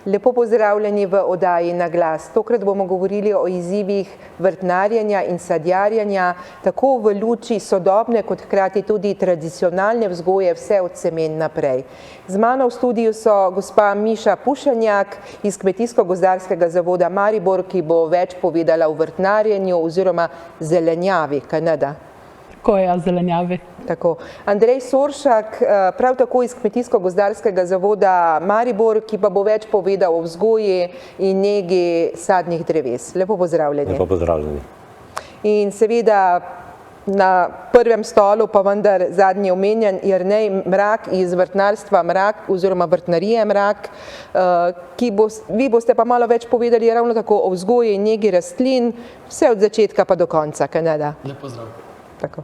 Lepo pozdravljeni v oddaji Na glas. Tokrat bomo govorili o izzivih vrtnarjenja in sadjarjenja, tako v luči sodobne kot hkrati tudi tradicionalne vzgoje, vse od semen naprej. Z mano v studiu so gospa Miša Pušenjak iz Kmetijsko-gozdarskega zavoda Maribor, ki bo več povedala o vrtnarjenju oziroma zelenjavi, kaj ne da? Tako je, zelenjavi. Tako. Andrej Soršak, prav tako iz Kmetijsko-gozdarskega zavoda Maribor, ki pa bo več povedal o vzgoji in negi sadnih dreves. Lepo pozdravljeni. Lepo pozdravljeni. In seveda na prvem stolu pa vendar zadnji omenjen Jernej Mrak iz vrtnarstva Mrak oziroma vrtnarije Mrak, vi boste pa malo več povedali ravno tako o vzgoji in negi rastlin, vse od začetka pa do konca, kaj ne da? Lep pozdrav. Tako.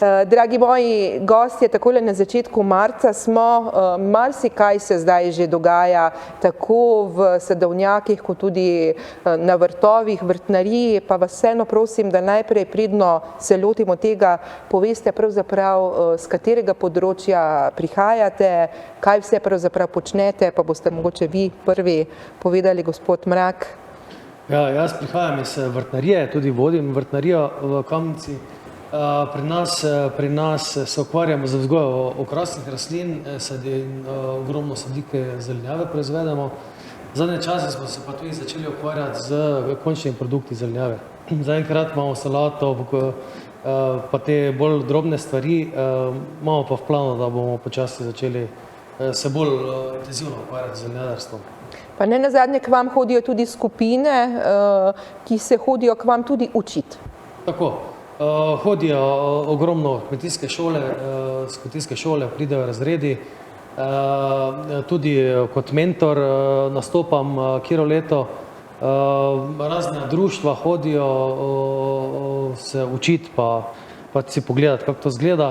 Dragi moji gostje, takole na začetku marca smo, marsikaj se zdaj že dogaja, tako v sadovnjakih, kot tudi na vrtovih, vrtnariji, pa vas vseeno prosim, da najprej predno se lotimo tega, poveste pravzaprav, z katerega področja prihajate, kaj vse pravzaprav počnete, pa boste mogoče vi prvi povedali, gospod Mrak. Ja, jaz prihajam iz vrtnarije, tudi vodim vrtnarijo v Kamnici. Pri nas se ukvarjamo z vzgojo okrasnih rastlin, ogromno sadike zelenjave proizvedemo. Zadnje čase smo se pa tudi začeli ukvarjati z končnimi produkti zelenjave. Zaenkrat imamo salato, pa te bolj drobne stvari, imamo pa v planu, da bomo počasi začeli se bolj intenzivno ukvarjati z zelenjadarstvom. Pa ne nazadnje k vam hodijo tudi skupine, ki se hodijo k vam tudi učiti. Tako. Hodijo ogromno kmetijske šole, z kmetijske šole pridejo razredi, tudi kot mentor nastopam kjero leto, razne društva hodijo se učiti pa si pogledati, kako to izgleda,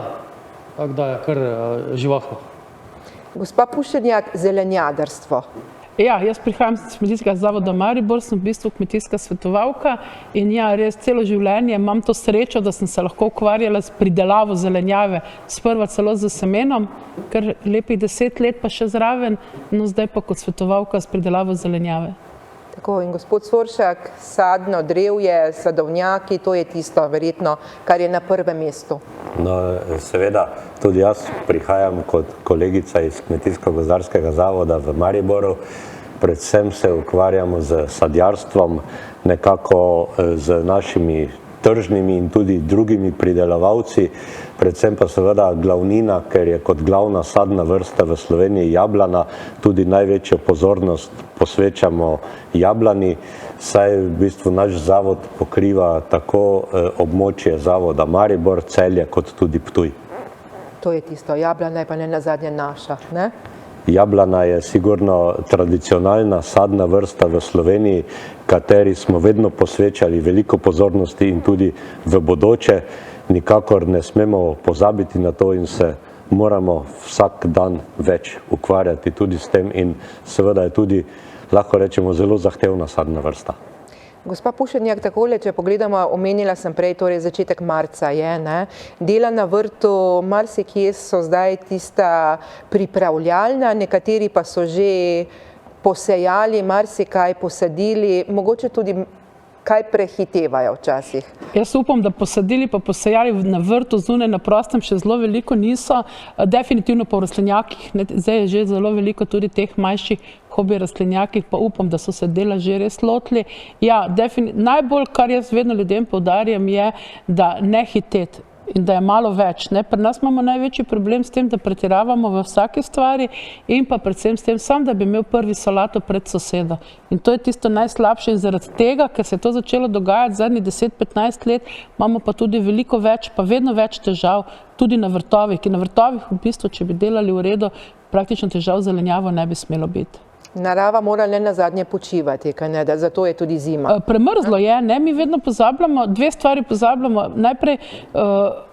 tako da je kar živahno. Gospa Pušenjak, zelenjadarstvo. Ja, jaz prihajam iz Kmetijskega zavoda Maribor, sem v bistvu kmetijska svetovalka in ja, res celo življenje imam to srečo, da sem se lahko ukvarjala s pridelavo zelenjave, sprva celo z semenom, kar lepih 10 let pa še zraven, no zdaj pa kot svetovalka s pridelavo zelenjave. Tako, in gospod Soršak, sadno drevje, sadovnjaki, to je tisto verjetno, kar je na prvem mestu. No, seveda, tudi jaz prihajam kot kolegica iz Kmetijsko-gozdarskega zavoda v Mariboru. Predvsem se ukvarjamo z sadjarstvom, nekako z našimi tržnimi in tudi drugimi pridelovalci, predvsem pa seveda glavnina, ker je kot glavna sadna vrsta v Sloveniji jablana, tudi največjo pozornost posvečamo jablani, saj v bistvu naš zavod pokriva tako območje zavoda Maribor, Celje kot tudi Ptuj. To je tisto, jablana je pa ne nazadnje naša, ne? Jablana je sigurno tradicionalna sadna vrsta v Sloveniji, kateri smo vedno posvečali veliko pozornosti in tudi v bodoče. Nikakor ne smemo pozabiti na to in se moramo vsak dan več ukvarjati tudi s tem in seveda je tudi, lahko rečemo, zelo zahtevna sadna vrsta. Gospa Pušenjak, takole, če pogledamo, omenila sem prej, torej začetek marca je, ne? Dela na vrtu, marsikje so zdaj tista pripravljalna, nekateri pa so že posejali, marsikaj posadili, mogoče tudi kaj prehitevajo včasih. Jaz upam, da posadili pa posejali na vrtu zunaj na prostem še zelo veliko niso, definitivno pa v rastlinjakih, zdaj je že zelo veliko tudi teh manjših hobi rastlinjakih, pa upam, da so se dela že res lotili. Ja, najbolj, kar jaz vedno ljudem poudarjam, je, da ne hiteti in da je malo več. Pri nas imamo največji problem s tem, da pretiravamo v vsaki stvari in pa predvsem s tem, da bi imel prvi solato pred soseda. In to je tisto najslabše in zaradi tega, ker se je to začelo dogajati zadnjih 10-15 let, imamo pa tudi veliko več, pa vedno več težav tudi na vrtovih, ki na vrtovih v bistvu, če bi delali v redu, praktično težav zelenjavo ne bi smelo biti. Narava mora le nazadnje počivati, kaj ne, da zato je tudi zima. Premrzlo je, ne, mi vedno pozabljamo, dve stvari pozabljamo. Najprej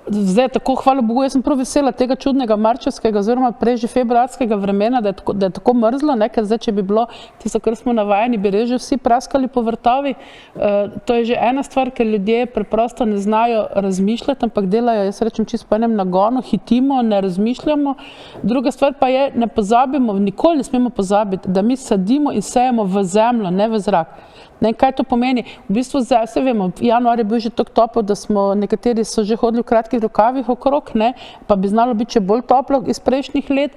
Zdaj, tako, hvala Bogu, jaz sem prav vesela tega čudnega marčevskega oziroma prej že februarskega vremena, da je tako mrzlo, ne, ker zdaj, če bi bilo tisto, kar smo navajeni, bi res že vsi praskali po vrtovi. To je že ena stvar, ker ljudje preprosto ne znajo razmišljati, ampak delajo, jaz rečem, čisto po enem nagonu, hitimo, ne razmišljamo. Druga stvar pa je, ne pozabimo, nikoli ne smemo pozabiti, da mi sadimo in sejemo v zemljo, ne v zrak. Ne, kaj to pomeni? V bistvu zdaj, vse vemo, januar je bil že tako topel, da smo, nekateri so že hodili v kratkih rokavih okrog, ne, pa bi znalo biti še bolj toplo iz prejšnjih let,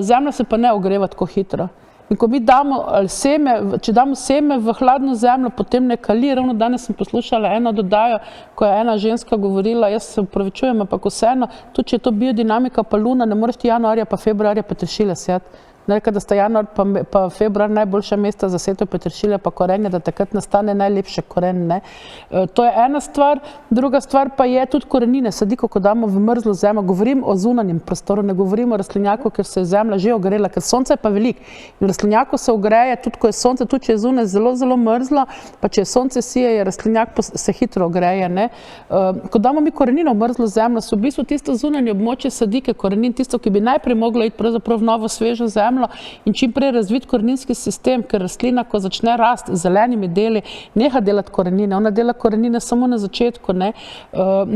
zemlja se pa ne ogreva tako hitro. In ko mi damo seme, če damo seme v hladno zemljo, potem ne kali. Ravno danes sem poslušala eno dodajo, ko je ena ženska govorila, jaz se opravičujem, ampak vseeno, tudi če je to biodinamika pa luna, ne moreš ti januarja pa februarja peteršilja sejati. Reka, da sta januar pa februar najboljša mesta za setve peteršilja pa korenje, da takrat nastane najlepše koren. Ne. To je ena stvar. Druga stvar pa je tudi korenine, sadiko, ko damo v mrzlo zemljo. Govorim o zunanjem prostoru, ne govorim o rastlinjaku, ker se je zemlja že ogrela, ker sonce je pa veliko. In rastlinjaku se ogreje, tudi ko je sonce, tudi če je zunaj zelo, zelo mrzlo, pa če je sonce sije, je rastlinjak se hitro ogreje. Ne. Ko damo mi korenino v mrzlo zemljo, so v bistvu tisto zunanje območje sadike korenin, tisto, ki bi najprej moglo iti pravzaprav v novo svežo zemljo in čim prej razviti koreninski sistem, ker rastlina, ko začne rasti z zelenimi deli, neha delati korenine. Ona dela korenine samo na začetku. Ne.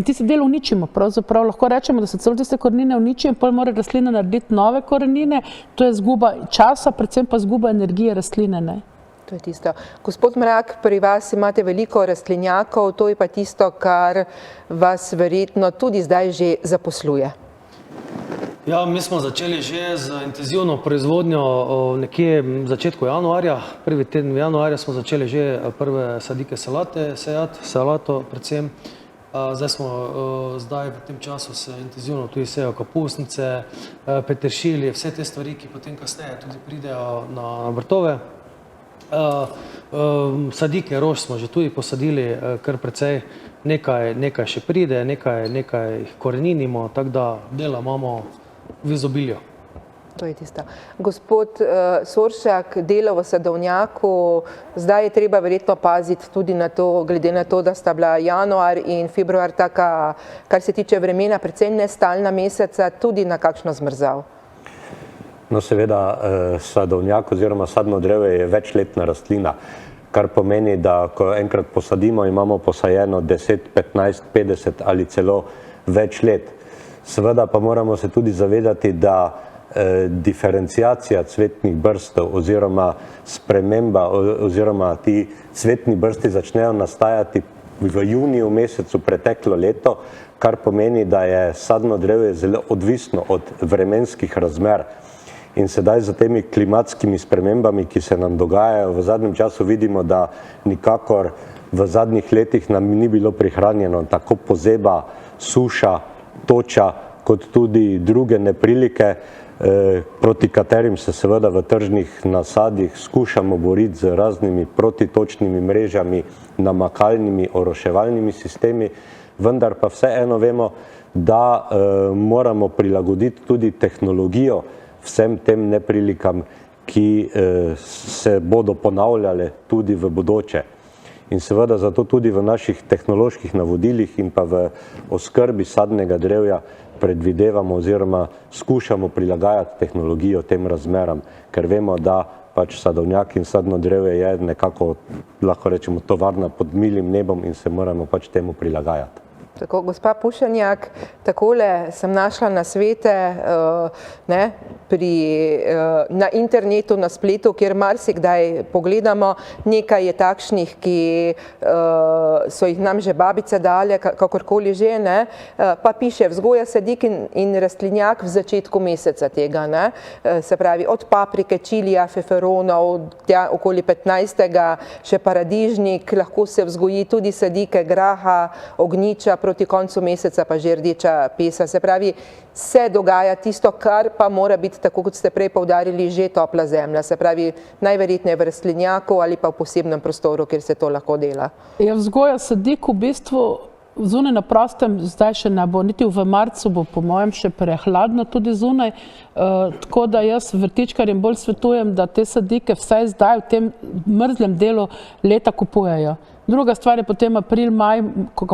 Tiste dele uničimo. Pravzaprav lahko rečemo, da se celo tiste korenine uničijo in potem mora rastlina narediti nove korenine. To je izguba časa, predvsem pa izguba energije rastline. Ne. To je tisto. Gospod Mrak, pri vas imate veliko rastlinjakov, to je pa tisto, kar vas verjetno tudi zdaj že zaposluje. Ja, mi smo začeli že z intenzivno proizvodnjo nekje v začetku januarja. Prvi teden v januarja smo začeli že prve sadike salate sejati, salato predvsem. Zdaj v tem času se intenzivno tudi sejo kapusnice, peteršilji, vse te stvari, ki potem kasneje tudi pridejo na vrtove. Sadike rož smo že tudi posadili kar precej, nekaj še pride, nekaj koreninimo, tako da dela imamo v izobilju. To je tisto. Gospod Soršak, delo v sadovnjaku, zdaj je treba verjetno paziti tudi na to, glede na to, da sta bila januar in februar taka, kar se tiče vremena, predvsem nestalna meseca, tudi na kakšno zmrzav. No, seveda, sadovnjak oziroma sadno drevje je večletna rastlina, kar pomeni, da ko enkrat posadimo, imamo posajeno 10, 15, 50 ali celo več let. Seveda pa moramo se tudi zavedati, da diferenciacija cvetnih brstov oziroma sprememba oziroma ti cvetni brsti začnejo nastajati v juniju mesecu preteklo leto, kar pomeni, da je sadno drevje zelo odvisno od vremenskih razmer. In sedaj za temi klimatskimi spremembami, ki se nam dogajajo v zadnjem času, vidimo, da nikakor v zadnjih letih nam ni bilo prihranjeno tako pozeba, suša, toča, kot tudi druge neprilike, proti katerim se seveda v tržnih nasadih skušamo boriti z raznimi protitočnimi mrežami, namakalnimi, oroševalnimi sistemi, vendar pa vseeno vemo, da moramo prilagoditi tudi tehnologijo vsem tem neprilikam, ki se bodo ponavljale tudi v bodoče. In seveda zato tudi v naših tehnoloških navodilih in pa v oskrbi sadnega drevja predvidevamo oziroma skušamo prilagajati tehnologijo tem razmeram, ker vemo, da pač sadovnjak in sadno drevje je nekako, lahko rečemo, tovarna pod milim nebom in se moramo pač temu prilagajati. Tako, gospa Pušenjak, takole sem našla nasvete na internetu, na spletu, kjer marsikdaj pogledamo. Nekaj je takšnih, ki so jih nam že babice dale, kakorkoli že, ne, pa piše vzgoja sadik in rastlinjak v začetku meseca tega, ne, se pravi od paprike, čilija, feferonov, tja okoli 15. še paradižnik, lahko se vzgoji tudi sadike graha, ognjiča, proti koncu meseca pa že rdeča pesa. Se pravi, se dogaja tisto, kar pa mora biti, tako kot ste prej poudarili, že topla zemlja. Se pravi, najverjetneje v rastlinjaku ali pa v posebnem prostoru, kjer se to lahko dela. Ja, vzgoja sadik v bistvu zunaj na prostem zdaj še ne bo, niti v marcu bo po mojem še prehladno tudi zunaj, tako da jaz vrtičkarjem bolj svetujem, da te sadike vsaj zdaj v tem mrzlem delu leta kupujejo. Druga stvar je potem april, maj, ko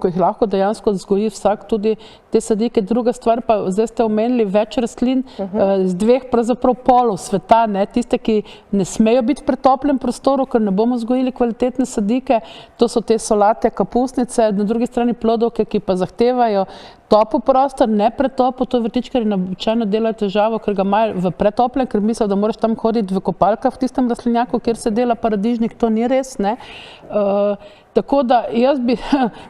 jih lahko dejansko vzgoji vsak tudi te sadike. Druga stvar pa, zdaj ste omenili več rastlin z dveh pravzaprav polov sveta, tiste, ki ne smejo biti v pretoplem prostoru, ker ne bomo vzgojili kvalitetne sadike, to so te solate, kapusnice, na drugi strani plodovke, ki pa zahtevajo topel prostor, ne pretopo, to vrtičkarji običajno delajo težavo, ker ga imajo v pretoplem, ker mislijo, da moraš tam hoditi v kopalkah v tistem rastlinjaku, kjer se dela paradižnik, to ni res, tako da jaz bi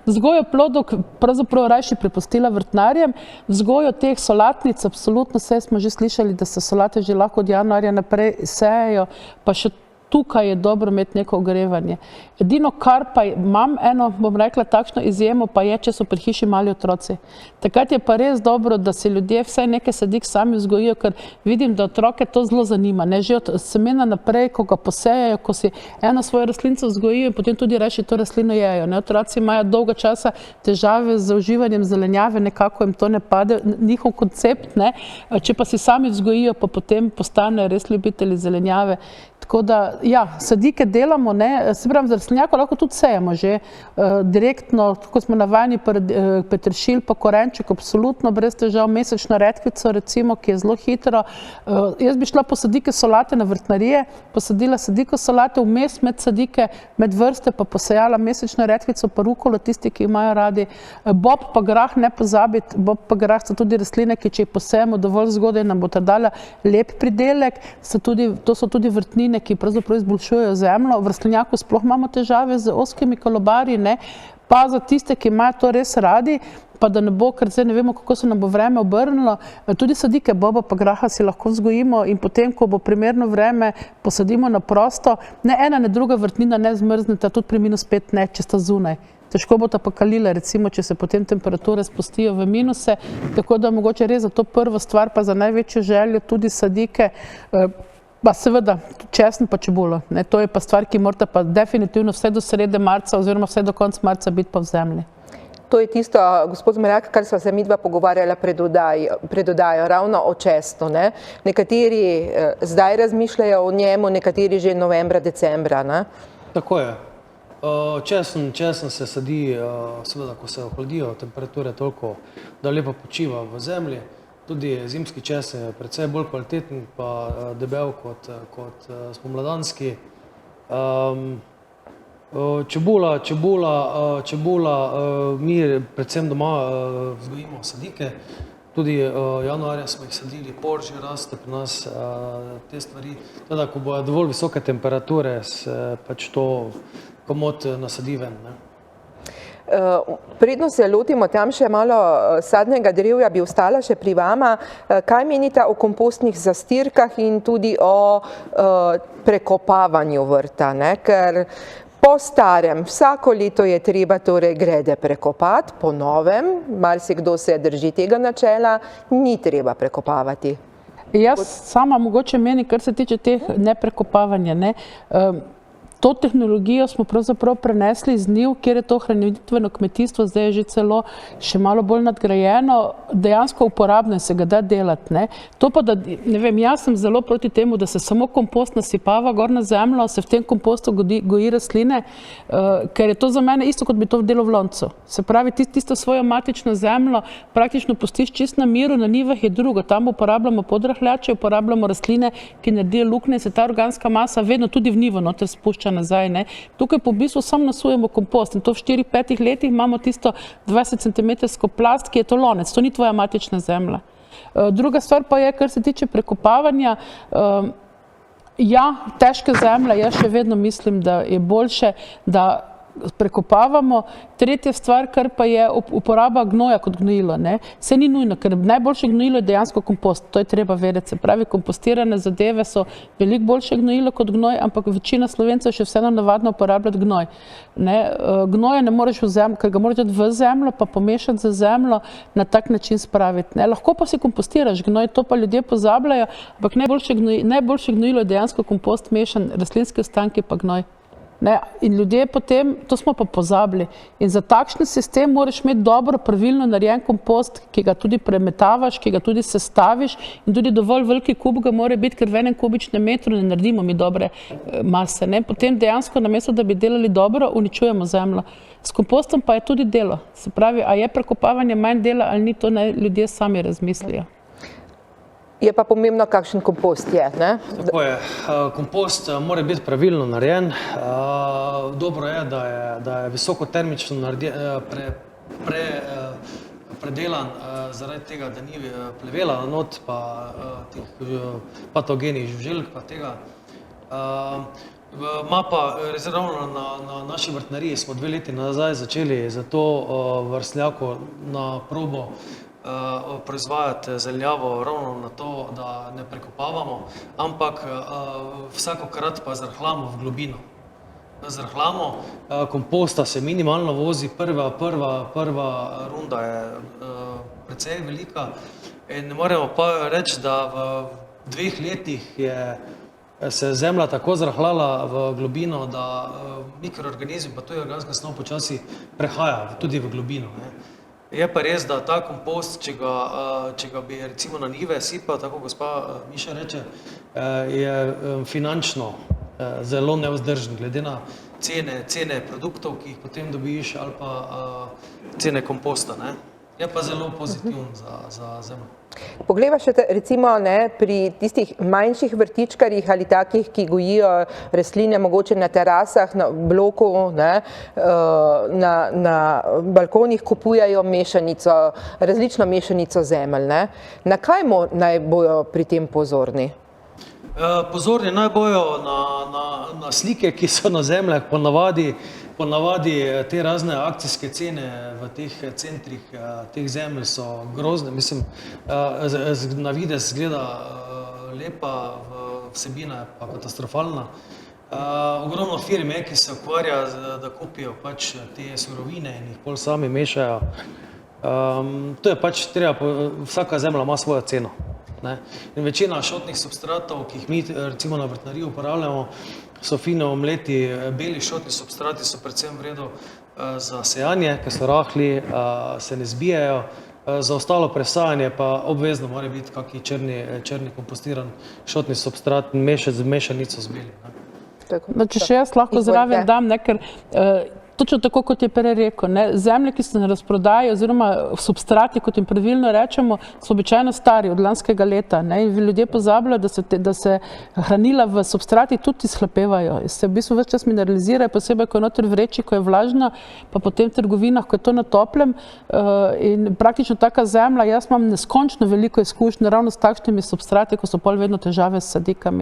vzgojo plodov pravzaprav rajši prepustila vrtnarjem, vzgojo teh solatnic, absolutno vse smo že slišali, da se solate že lahko od januarja naprej sejejo, pa še tukaj je dobro imeti neko ogrevanje. Edino, kar pa imam eno, bom rekla, takšno izjemo, pa je, če so pri hiši mali otroci. Takrat je pa res dobro, da se ljudje vsaj nekaj sadik sami vzgojijo, ker vidim, da otroke to zelo zanima. Že od semena naprej, ko ga posejajo, ko si eno svojo rastlinco vzgojijo in potem tudi reši to rastlino jejo. Otroci imajo dolgo časa težave z uživanjem zelenjave, nekako jim to ne pade, njihov koncept, če pa si sami vzgojijo, pa potem postanejo res ljubitelji zelenjave. Tako da, ja, sadike delamo, se pravi, z rastlinjako lahko tudi sejemo že direktno, tako smo navajeni peteršilj pa korenček, absolutno brez težav, mesečno redkvico recimo, ki je zelo hitro. Jaz bi šla po sadike solate na vrtnarije, posadila sadiko solate, vmes med sadike, med vrste pa posejala mesečno redkvico pa rukolo, tisti, ki imajo radi. Bob pa grah, ne pozabiti, bob pa grah so tudi rastline, ki če jih posejemo dovolj zgodaj, nam bo dala lep pridelek, to so tudi vrtnine, ki pravzaprav izboljšujejo zemljo. V rastlinjaku sploh imamo težave z ozkimi kolobarji, pa za tiste, ki imajo to res radi, pa da ne bo, ker zdaj ne vemo, kako se nam bo vreme obrnilo, tudi sadike boba pa graha si lahko vzgojimo in potem, ko bo primerno vreme, posadimo na prosto, ne ena, ne druga vrtnina ne zmrzneta, tudi pri -5 ne, če sta zunaj. Težko bo ta pa kalila, recimo, če se potem temperature spustijo v minuse, tako da mogoče res za to prvo stvar, pa za največjo željo tudi sadike, pa seveda česen pa čebulo. To je pa stvar, ki morate pa definitivno vse do srede marca oziroma vse do konca marca biti pa v zemlji. To je tisto, gospod Zmerjak, kar sva se midva pogovarjala pred oddajo, ravno o česnu. Nekateri zdaj razmišljajo o njemu, nekateri že novembra, decembra. Tako je. Česen se sadi, seveda, ko se ohladijo temperature toliko, da lepo počiva v zemlji. Tudi zimski česen je precej bolj kvaliteten pa debel kot spomladanski. Čebula, mi predvsem doma vzgojimo sadike. Tudi januarja smo jih sadili, porž raste pri nas, te stvari. Teda, ko bojo dovolj visoke temperature, se pač to komot nasadi ven. Predno se lotimo tam še malo sadnega drevja, bi ostala še pri vama. Kaj menite o kompostnih zastirkah in tudi o prekopavanju vrta? Ker po starem, vsako leto je treba torej grede prekopati, po novem, marsikdo se drži tega načela, ni treba prekopavati. Jaz sama mogoče menim, kar se tiče teh neprekopavanja, to tehnologijo smo pravzaprav prenesli iz njiv, kjer je to hranitveno kmetijstvo, zdaj je že celo še malo bolj nadgrajeno, dejansko uporabno in se ga da delati. To pa, da, ne vem, jaz sem zelo proti temu, da se samo kompost nasipava gor na zemljo, se v tem kompostu goji rastline, ker je to za mene isto, kot bi to delo v loncu. Se pravi, tisto svojo matično zemljo praktično pustiš čist na miru, na njivah je drugo, tam uporabljamo podrahljače, uporabljamo rastline, ki naredijo luknje, se ta organska masa vedno tudi v njivo noter spušča nazaj. Tukaj po bistvu samo nasujemo kompost in to v 4-5 letih imamo tisto 20 cm plast, ki je to lonec, to ni tvoja matična zemlja. Druga stvar pa je, kar se tiče prekopavanja, ja, težke zemlje, jaz še vedno mislim, da je boljše, da prekopavamo. Tretja stvar, kar pa je uporaba gnoja kot gnojilo. Se ni nujno, ker najboljše gnojilo je dejansko kompost, to je treba vedeti. Se pravi, kompostirane zadeve so veliko boljše gnojilo kot gnoj, ampak večina Slovencev še vseeno navadno uporabljati gnoj. Gnoja ne moreš v zemljo, ker ga moraš dati v zemljo, pa pomešati za zemljo, na tak način spraviti. Lahko pa si kompostiraš gnoj, to pa ljudje pozabljajo, ampak najboljše gnojilo je dejansko kompost mešan, rastlinski ostanki pa gnoj. Ne? In ljudje potem, to smo pa pozabili. In za takšen sistem moraš imeti dobro, pravilno narejen kompost, ki ga tudi premetavaš, ki ga tudi sestaviš in tudi dovolj veliki kub ga mora biti, ker v enem kubičnem metru ne naredimo mi dobre mase. Ne? Potem dejansko namesto, da bi delali dobro, uničujemo zemljo. S kompostom pa je tudi delo. Se pravi, a je prekopavanje manj dela ali ni, to naj ljudje sami razmislijo. Je pa pomembno, kakšen kompost je, ne? Tako je. Kompost mora biti pravilno narejen. Dobro je, da je visokotermično predelan zaradi tega, da ni plevela not, pa teh patogenih žuželk, pa tega. Ma pa ravno na naši vrtnariji smo 2 leti nazaj začeli za to vrstljako na probo proizvajati zelenjavo ravno na to, da ne prekopavamo, ampak vsakokrat pa zrhlamo v globino. Zrhlamo, komposta se minimalno vozi, prva runda je precej velika in ne moremo pa reči, da v 2 letih se zemlja tako zrhlala v globino, da mikroorganizmi pa tuji organska snov počasi prehaja tudi v globino. Je pa res, da ta kompost, če ga bi recimo na njive sipal, tako gospa Miša reče, je finančno zelo nevzdržen, glede na cene produktov, ki jih potem dobiš, ali pa cene komposta. Je pa zelo pozitiven za zemljo. Poglejva še recimo pri tistih manjših vrtičkarjih ali takih, ki gojijo rastline mogoče na terasah, na bloku, na balkonih kupujajo mešanico, različno mešanico zemelj. Na kaj naj bojo pri tem pozorni? Pozorni naj bojo na slike, ki so na zemljah, ponavadi te razne akcijske cene v teh centrih, teh zemelj so grozne, mislim, na videz zgleda lepa, vsebina je pa katastrofalna. Ogromno firm je, ki se ukvarja, da kupijo pač te surovine in jih pol sami mešajo. To je pač treba, vsaka zemlja ima svojo ceno. In večina šotnih substratov, ki jih mi recimo na vrtnariji uporabljamo, so fino omleti, beli šotni substrati so predvsem v redu za sejanje, ker so rahli, se ne zbijajo. Za ostalo presajanje pa obvezno mora biti kakšen črni kompostiran šotni substrat, mešanico z belim. Če še jaz lahko zraven dam, ker točno tako, kot je prej rekel, zemlje, ki se ne razprodajajo, oziroma substrati, kot jim pravilno rečemo, so običajno stari od lanskega leta. In ljudje pozabljajo, da se hranila v substratih tudi izhlapevajo. Se v bistvu več čas mineralizirajo, posebej, ko je noter vreči, ko je vlažna, pa potem v trgovinah, ko je to na toplem. In praktično taka zemlja, jaz imam neskončno veliko izkušnje ravno s takšnimi substrati, ko so pol vedno težave s sadikami.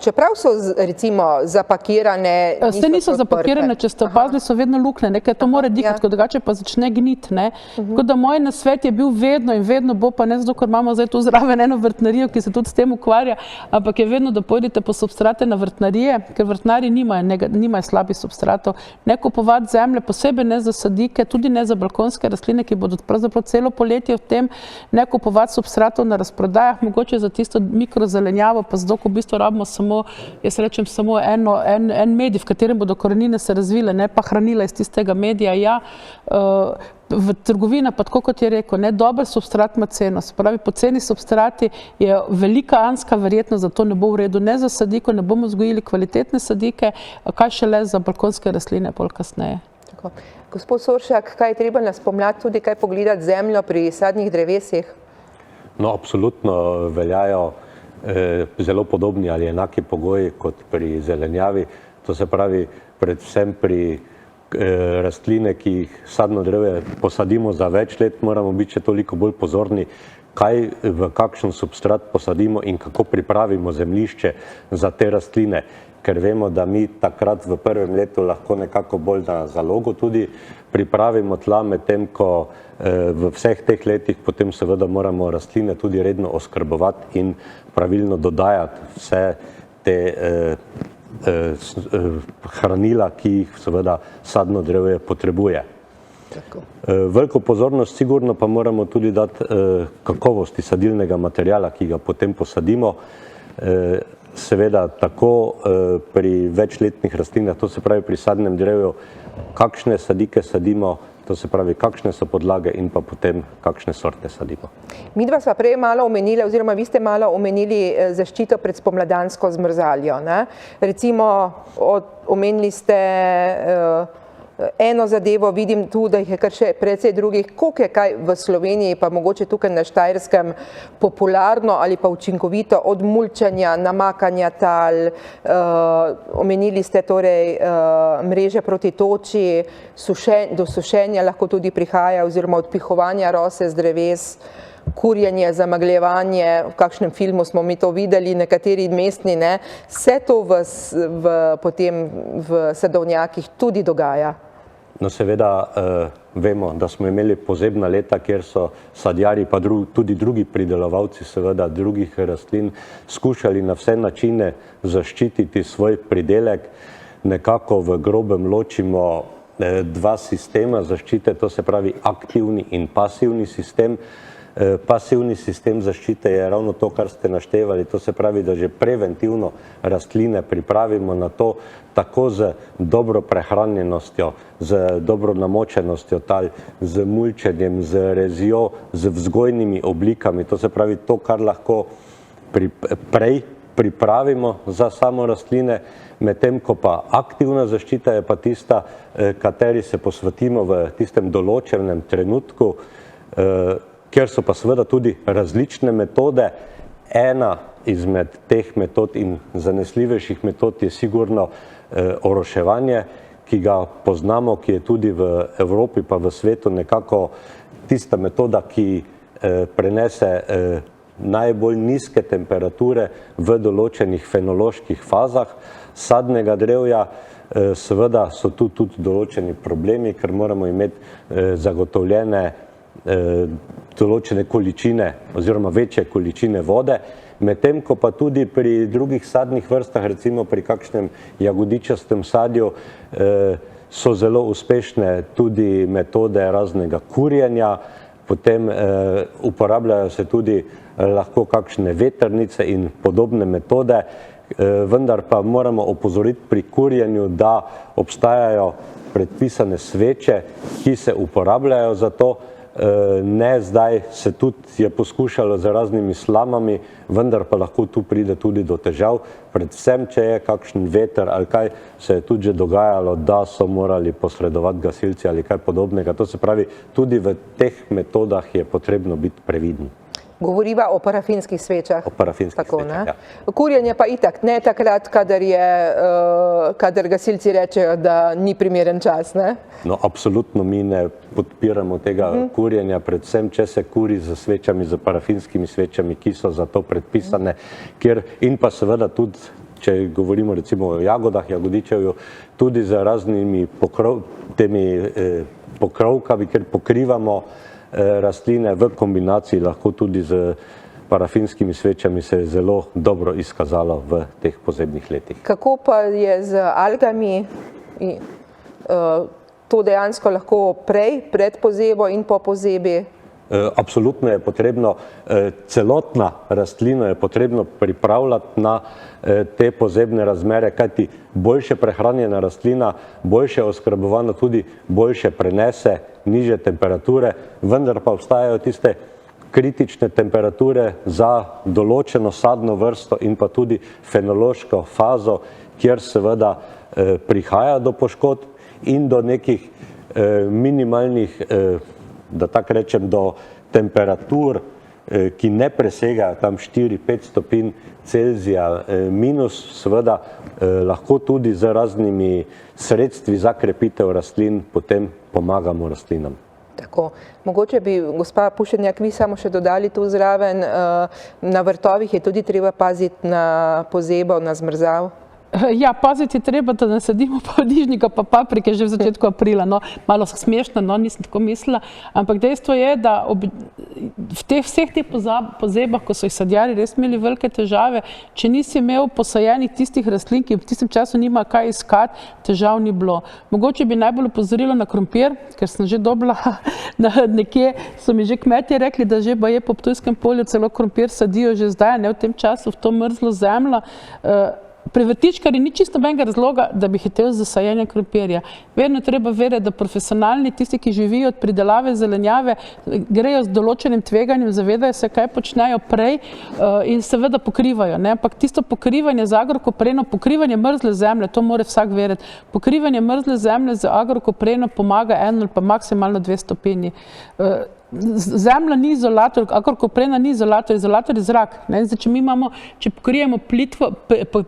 Čeprav so recimo zapakirane, niso zapakirane, če ste opazili, so vedno luknje, nekaj to mora dihati, ko drugače pa začne gniti. Tako da moj nasvet je bil vedno in vedno bo, pa ne zato, ker imamo zdaj tu zraven eno vrtnarijo, ki se tudi s tem ukvarja, ampak je vedno, da pojdite po substrate na vrtnarije, ker vrtnari nimajo slabih substratov. Ne kupovati zemlje, posebej ne za sadike, tudi ne za balkonske rastline, ki bodo pravzaprav celo poletje v tem, ne kupovati substratov na razprodajah, mogoče za tisto mikrozelenjavo, pa zato, ko v bistvu rabimo samo, jaz rečem, samo en medij, v katerem bodo korenine se razvile, ne pa hranila iz tistega medija. Ja, v trgovina pa tako, kot je rekel, dober substrat ima ceno. Se pravi, poceni substrati je velika anska verjetnost, da to ne bo v redu. Ne za sadiko, ne bomo vzgojili kvalitetne sadike, kaj šele za balkonske rastline pol kasneje. Tako. Gospod Soršak, kaj je treba na spomlad tudi kaj pogledati zemljo pri sadnih drevesih? No, absolutno veljajo zelo podobni ali enaki pogoji kot pri zelenjavi. To se pravi, predvsem pri rastline, ki jih sadno drevje posadimo za več let, moramo biti še toliko bolj pozorni, v kakšen substrat posadimo in kako pripravimo zemljišče za te rastline, ker vemo, da mi takrat v prvem letu lahko nekako bolj na zalogo tudi pripravimo tla, medtem ko v vseh teh letih potem seveda moramo rastline tudi redno oskrbovati in pravilno dodajati vse te hranila, ki jih seveda sadno drevje potrebuje. Veliko pozornost sigurno pa moramo tudi dati kakovosti sadilnega materiala, ki ga potem posadimo. seveda tako pri večletnih rastlinah, to se pravi pri sadnem drevju, kakšne sadike sadimo, to se pravi, kakšne so podlage in pa potem kakšne sorte sadimo. Midva sva prej malo omenili, oziroma vi ste malo omenili zaščito pred spomladansko zmrzaljo, ne? Recimo, omenili ste eno zadevo, vidim tu, da jih je kar še precej drugih. Koliko je kaj v Sloveniji, pa mogoče tukaj na Štajerskem, popularno ali pa učinkovito od mulčanja, namakanja tal, omenili ste torej mreže proti toči, do sušenja lahko tudi prihaja, oziroma odpihovanja rose z dreves, kurjenje, zamagljevanje, v kakšnem filmu smo mi to videli, nekateri mestni, ne, vse to potem v sadovnjakih tudi dogaja. No, seveda vemo, da smo imeli pozebna leta, kjer so sadjarji pa tudi drugi pridelovalci seveda drugih rastlin skušali na vse načine zaščititi svoj pridelek. Nekako v grobem ločimo dva sistema zaščite, to se pravi aktivni in pasivni sistem. Pasivni sistem zaščite je ravno to, kar ste naštevali, to se pravi, da že preventivno rastline pripravimo na to, tako z dobro prehranjenostjo, z dobro namočenostjo tal, z mulčenjem, z rezjo, z vzgojnimi oblikami, to se pravi to, kar lahko prej pripravimo za samo rastline, medtem ko pa aktivna zaščita je pa tista, kateri se posvetimo v tistem določenem trenutku, kjer so pa seveda tudi različne metode. Ena izmed teh metod in zanesljivejših metod je sigurno oroševanje, ki ga poznamo, ki je tudi v Evropi pa v svetu nekako tista metoda, ki prenese najbolj nizke temperature v določenih fenoloških fazah sadnega drevja. Seveda so tu tudi določeni problemi, ker moramo imeti zagotovljene določene količine oziroma večje količine vode, medtem ko pa tudi pri drugih sadnih vrstah, recimo pri kakšnem jagodičastem sadju, so zelo uspešne tudi metode raznega kurjenja, potem uporabljajo se tudi lahko kakšne vetrnice in podobne metode, vendar pa moramo opozoriti pri kurjenju, da obstajajo predpisane sveče, ki se uporabljajo za to. Ne, zdaj se tudi je poskušalo z raznimi slamami, vendar pa lahko tu pride tudi do težav, predvsem, če je kakšen veter ali kaj, se je tudi že dogajalo, da so morali posredovati gasilci ali kaj podobnega. To se pravi, tudi v teh metodah je potrebno biti previden. Govoriva o parafinskih svečah. O parafinskih tako, svečah, ja. Kurjenje pa itak, ne takrat, kadar gasilci rečejo, da ni primeren čas, ne? No, absolutno mi ne podpiramo tega kurjenja, predvsem, če se kuri z svečami, z parafinskimi svečami, ki so za to predpisane, in pa seveda tudi, če govorimo recimo o jagodah, jagodičevju, tudi z raznimi pokrovkami, kjer pokrivamo rastline v kombinaciji, lahko tudi z parafinskimi svečami se je zelo dobro izkazalo v teh pozebnih letih. Kako pa je z algami? To dejansko lahko pred pozebo in po pozebi? Absolutno je potrebno, celotna rastlina je potrebno pripravljati na te pozebne razmere, kajti boljše prehranjena rastlina, boljše oskrbovana tudi boljše prenese nižje temperature, vendar pa obstajajo tiste kritične temperature za določeno sadno vrsto in pa tudi fenološko fazo, kjer seveda prihaja do poškodb in do nekih minimalnih, da tako rečem, do temperatur, ki ne presegajo tam 4-5 stopinj Celzija minus, seveda lahko tudi z raznimi sredstvi za krepitev rastlin potem pomagamo rastlinam. Tako. Mogoče bi, gospa Pušenjak, vi samo še dodali tu zraven, na vrtovih je tudi treba paziti na pozebo, na zmrzal? Ja, paziti treba, da ne sadimo paradižnika pa paprike že v začetku aprila. No, malo smešno, no, nisem tako mislila, ampak dejstvo je, da v vseh teh pozebah, ko so jih sadjarji res imeli velike težave, če nisi imel posajenih tistih rastlin, ki v tistem času nima kaj iskati, težav ni bilo. Mogoče bi najbolj opozorila na krompir, ker sem že dobila nekje, so mi že kmetje rekli, da že baje po Ptujskem polju celo krompir sadijo že zdaj, ne v tem času, v to mrzlo zemljo. Pri vrtičkarji ni čisto nobenega razloga, da bi hitel za sajenje krompirja. Vedno treba vedeti, da profesionalni, tisti, ki živijo od pridelave zelenjave, grejo z določenim tveganjem, zavedajo se, kaj počnejo prej in seveda pokrivajo. Ampak tisto pokrivanje z agrokopreno, pokrivanje mrzle zemlje, to mora vsak vedeti. Pokrivanje mrzle zemlje z agrokopreno pomaga 1 ali pa maksimalno 2 stopinji. Zemlja ni izolator, agrokoprena ni izolator, izolator je zrak. Zdaj, če pokrijemo plitvo,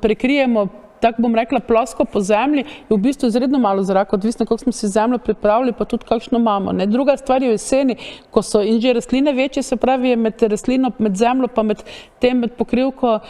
prekrijemo, tako bom rekla, plosko po zemlji, je v bistvu izredno malo zraka, odvisno, kako smo si zemljo pripravili, pa tudi kakšno imamo. Druga stvar je v jeseni, ko so in že rastline večje, se pravi, je med rastlino, med zemljo, pa med pokrivko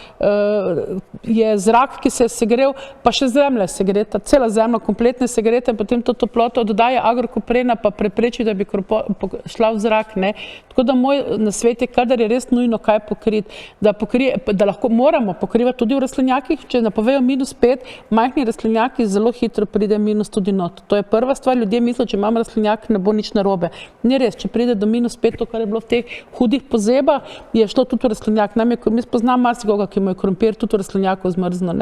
je zrak, ki se je segrel, pa še zemlja je segreta, cela zemlja kompletno je segreta in potem to toploto dodaja agrokoprena, pa prepreči, da bi šla v zrak. Tako da moj nasvet je, kadar je res nujno kaj pokriti, da lahko moramo pokrivati tudi v rastlinjakih, če napovejo -5, majhni rastlinjaki zelo hitro pride minus tudi not. To je prva stvar, ljudje mislijo, če imam rastlinjak, ne bo nič narobe. Ni res, če pride do -5, to, kar je bilo v teh hudih pozebah, je šlo tudi v rastlinjak. Mi spoznam marsikoga, ki mu je krompir tudi v rastlinjaku zmrzno.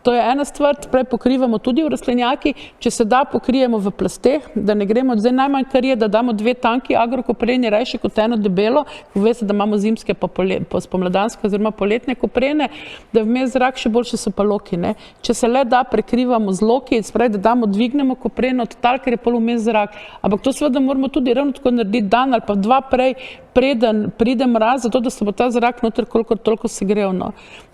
To je ena stvar, prej pokrivamo tudi v rastlinjaki, če se da, pokrijemo v plasteh, da ne gremo, zdaj najmanj kar je, da damo 2 tanki agrokoprene, rajše kot eno debelo, veste, da imamo zimske pa spomladanske oziroma poletne koprene, da vmes zrak, še boljše so pa loki. Če se le da, prekrivamo z loki, spravi, da dvignemo kopreno od tal, ker je pol vmes zrak. Ampak to seveda moramo tudi ravno tako narediti dan ali pa 2 prej, preden pride mraz, zato da se bo ta zrak noter kolikor toliko segrel.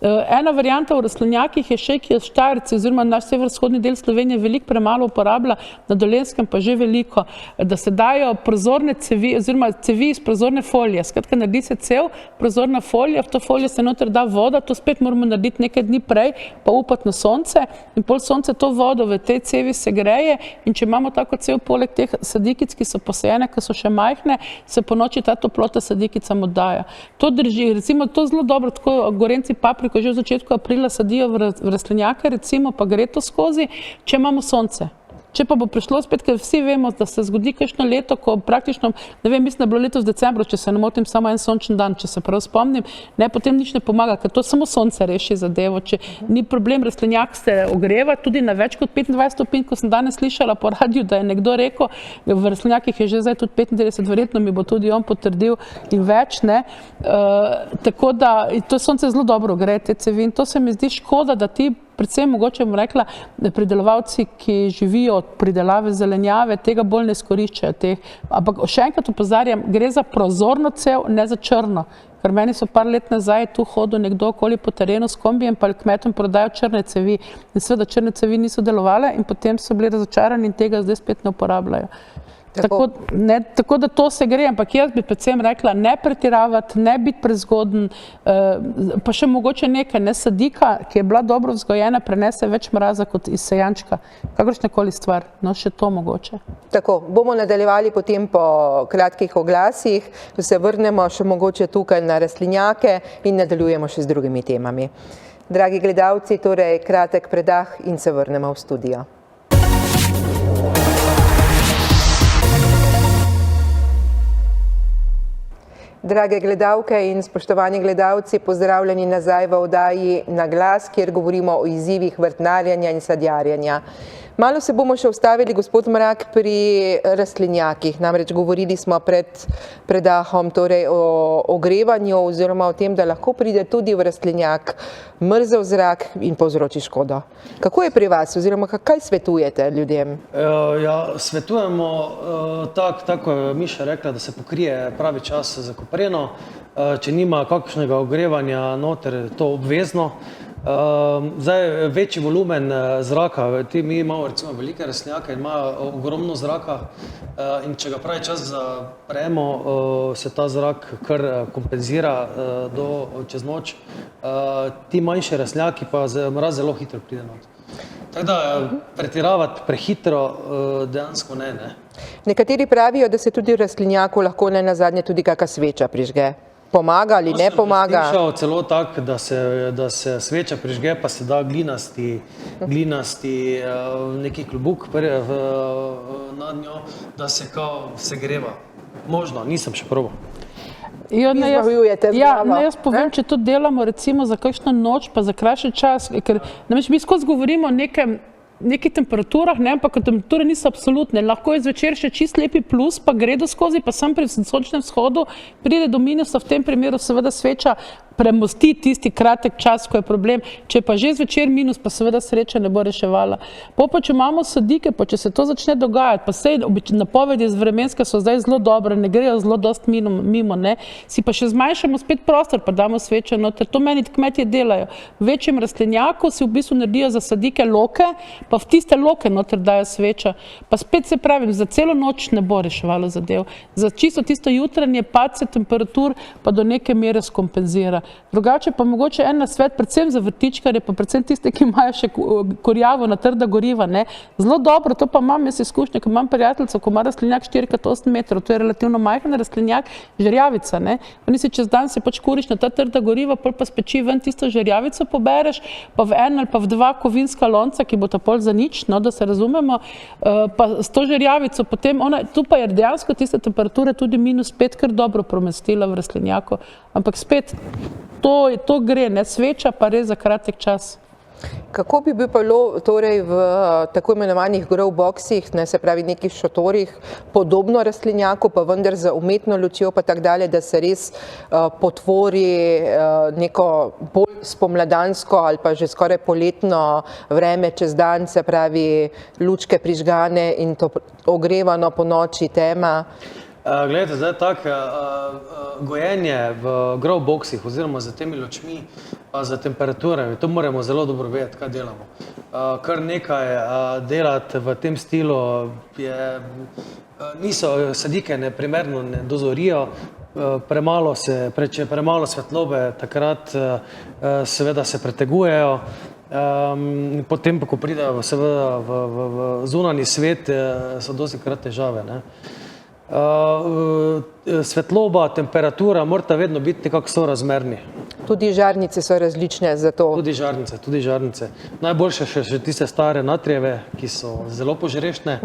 Ena varianta v rastlinjakih je še, ki je Štajerci oziroma naš severovzhodni del Slovenije veliko premalo uporablja, na Dolenjskem pa že veliko, da se dajo prozorne cevi oziroma cevi iz prozorne folije. Skratka, naredi se cev, prozorna folija, v to folijo se noter da voda, to spet moramo narediti nekaj dni prej, pa upati na sonce in pol sonce to vodo v tej cevi segreje in če imamo tako cev poleg teh sadikic, ki so posajene, ki so še majhne, se po noči ta toplota sadikicam oddaja. To drži, recimo to zelo dobro, tako Gorenci papriko že v začetku aprila sadijo v rastlinjake, recimo pa gre to skozi, če imamo sonce. Če pa bo prišlo spet, ker vsi vemo, da se zgodi kakšno leto, ko praktično, ne vem, mislim, da je bilo letos v decembru, če se ne motim, samo en sončen dan, če se prav spomnim, potem nič ne pomaga, ker to samo sonce reši zadevo. Če ni problem, rastlinjak se ogreva tudi na več kot 25 stopinj, ko sem danes slišala po radiju, da je nekdo rekel, v rastlinjakih je že zdaj tudi 35, verjetno mi bo tudi on potrdil in več, tako da to sonce zelo dobro ogreje te cevi in to se mi zdi škoda, da ti predvsem mogoče bom rekla, da pridelovalci, ki živijo od pridelave zelenjave, tega bolj ne izkoriščajo teh. Ampak še enkrat opozarjam, gre za prozorno cev, ne za črno. Ker meni so par let nazaj tu hodil nekdo okoli po terenu s kombijem, pa kmetom prodajo črne cevi. In seveda črne cevi niso delovale in potem so bili razočarani in tega zdaj spet ne uporabljajo. Tako da to se gre, ampak jaz bi predvsem rekla, ne pretiravati, ne biti prezgoden, pa še mogoče nekaj, sadika, ki je bila dobro vzgojena, prenese več mraza kot iz sejančka. Kakršnekoli stvar, še to mogoče. Tako, bomo nadaljevali potem po kratkih oglasih, se vrnemo še mogoče tukaj na rastlinjake in nadaljujemo še z drugimi temami. Dragi gledalci, torej kratek predah in se vrnemo v studio. Drage gledalke in spoštovani gledalci, pozdravljeni nazaj v oddaji Na glas, kjer govorimo o izzivih vrtnarjenja in sadjarjenja. Malo se bomo še ustavili, gospod Mrak, pri rastlinjakih. Namreč govorili smo pred predahom o ogrevanju oziroma o tem, da lahko pride tudi v rastlinjak mrzel zrak in povzroči škodo. Kako je pri vas oziroma kaj svetujete ljudem? Svetujemo tako je Miša rekla, da se pokrije pravi čas za kopreno. Če nima kakšnega ogrevanja noter, je to obvezno. Zdaj, večji volumen zraka, mi imamo recimo velike rastlinjake in imajo ogromno zraka in če ga pravi čas zapremo, se ta zrak kar kompenzira čez noč. Ti manjši rastlinjaki pa mraz zelo hitro pride not. Tako da pretiravati prehitro dejansko ne. Nekateri pravijo, da se tudi v rastlinjaku lahko nenazadnje tudi kakšna sveča prižge. Pomaga ali ne pomaga? Slišal celo tako, da se sveča prižge, pa se da glinasti neki klobuk nad njo, da se kao segreva. Možno, nisem še probal. Jaz povem, če to delamo recimo za kakšno noč, pa za krajši čas, ker mi skozi govorimo o nekih temperaturah, ampak temperature niso absolutne. Lahko je zvečer še čist lepi plus, pa gredo skozi, pa sam pri sončnem vzhodu pride do minusa, v tem primeru seveda sveča premosti tisti kratek čas, ko je problem. Če pa že zvečer minus, pa seveda sreča ne bo reševala. Pa če imamo sadike, pa če se to začne dogajati, pa sej napovedi iz vremenske so zdaj zelo dobre, ne grejo zelo dost mimo, si pa še zmanjšamo spet prostor, pa damo svečo noter. To meni kmetje delajo. V večjem rastlinjaku si v bistvu naredijo za sadike loke, pa v tiste loke noter dajo svečo. Pa spet se pravim, za celo noč ne bo reševalo zadev. Za čisto tisto jutranje padce temperatur pa do neke mere skompenzira. Drugače pa mogoče en nasvet, predvsem za vrtičkarje, pa predvsem tiste, ki imajo še kurjavo na trda goriva. Zelo dobro, to pa imam jaz izkušnje, ko imam prijateljcev, ko ima rastlinjak 4x8 metrov, to je relativno majhen rastlinjak, žerjavica. Oni si čez dan se pač kuriš na ta trda goriva, pol pa speči ven tisto žerjavico pobereš, pa v en ali pa v dva kovinska lonca, ki bo ta pol za nič, da se razumemo, pa s to žerjavico potem, tu pa je dejansko tiste temperature tudi -5 kar dobro promestila v rastlinjaku, ampak spet to gre, sveča pa res za kratek čas. Kako bi bilo torej v tako imenovanih grow boxih, se pravi nekih šotorih, podobno rastlinjaku, pa vendar za umetno lučjo pa tak dalje, da se res potvori neko bolj spomladansko ali pa že skoraj poletno vreme čez dan, se pravi lučke prižgane in to ogrevano po noči tema? Glejte, zdaj tako, gojenje v grow boxih oziroma za temi lučmi, pa za temperaturami, to moramo zelo dobro vedeti, kaj delamo. Kar nekaj delati v tem stilu niso sadike, primerno ne dozorijo, če je premalo svetlobe, takrat seveda se pretegujejo, potem pa, ko pridejo seveda v zunanji svet, so dostikrat težave. Svetloba, temperatura morata vedno biti nekako sorazmerni. Tudi žarnice so različne za to? Tudi žarnice. Najboljše še tiste stare natrijeve, ki so zelo požrešne.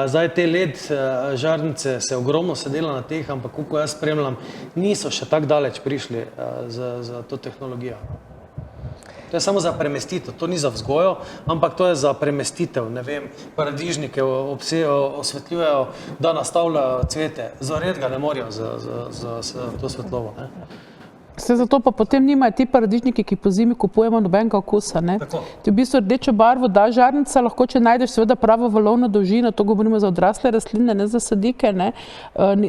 Zdaj te LED žarnice se ogromno se dela na teh, ampak kako jaz spremljam, niso še tako daleč prišli za to tehnologijo. To je samo za premestitev, to ni za vzgojo, ampak to je za premestitev, paradižnike osvetljujejo, da nastavljajo cvete, zoret ga ne morajo za to svetlovo. Zato pa potem nimajo ti paradižniki, ki po zimi kupujemo, nobenega okusa. Ti v bistvu rdečo barvo da žarnica, lahko če najdeš seveda pravo valovno dolžino, to govorimo za odrasle rastline, ne za sadike,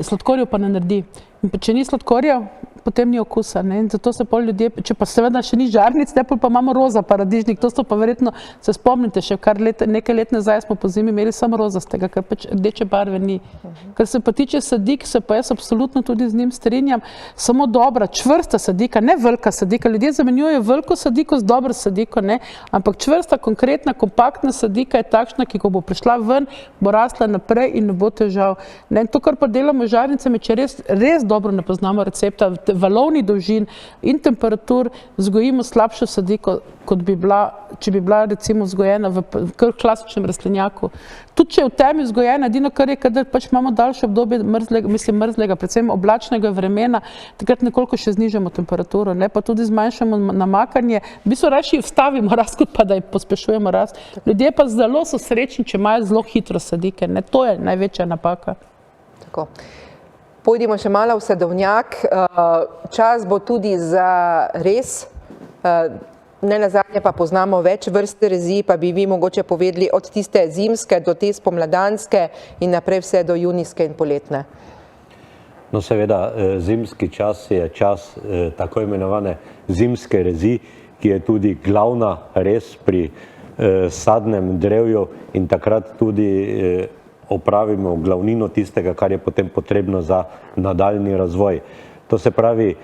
sladkorjev pa ne naredi. In če ni sladkorjev, potem ni okusa. Zato se pol ljudje, če pa seveda še ni žarnic, pol pa imamo roza paradižnik, to so pa verjetno, se spomnite še, kar nekaj let nazaj smo po zimi imeli samo rozastega, ker pač rdeče barve ni. Kar se pa tiče sadik, se pa jaz absolutno tudi z njim strinjam, samo dobra, čvrsta sadika, ne velika sadika, ljudje zamenjujejo veliko sadiko z dobro sadiko, ampak čvrsta, konkretna, kompaktna sadika je takšna, ki ko bo prišla ven, bo rasla naprej in ne bo težav. To, kar pa delamo z žarnicami, če res dobro ne poznamo recepta, valovni dolžin in temperatur, vzgojimo slabšo sadiko, kot bi bila, če bi bila recimo vzgojena v klasičnem rastlinjaku. Tudi če je v temi vzgojena, edino kar je, kadar pač imamo daljše obdobje mrzlega, predvsem oblačnega vremena, takrat nekoliko še znižamo temperaturo, pa tudi zmanjšamo namakanje. V bistvu raje vstavimo rast, kot pa da pospešujemo rast. Ljudje pa zelo so srečni, če imajo zelo hitro sadike. To je največja napaka. Tako. Pojdimo še malo v sadovnjak. Čas bo tudi za rez. Nenazadnje pa poznamo več vrst rezi, pa bi vi mogoče povedali od tiste zimske do te spomladanske in naprej vse do junijske in poletne. No seveda, zimski čas je čas tako imenovane zimske rezi, ki je tudi glavna res pri sadnem drevju in takrat tudi opravimo glavnino tistega, kar je potem potrebno za nadaljni razvoj. To se pravi,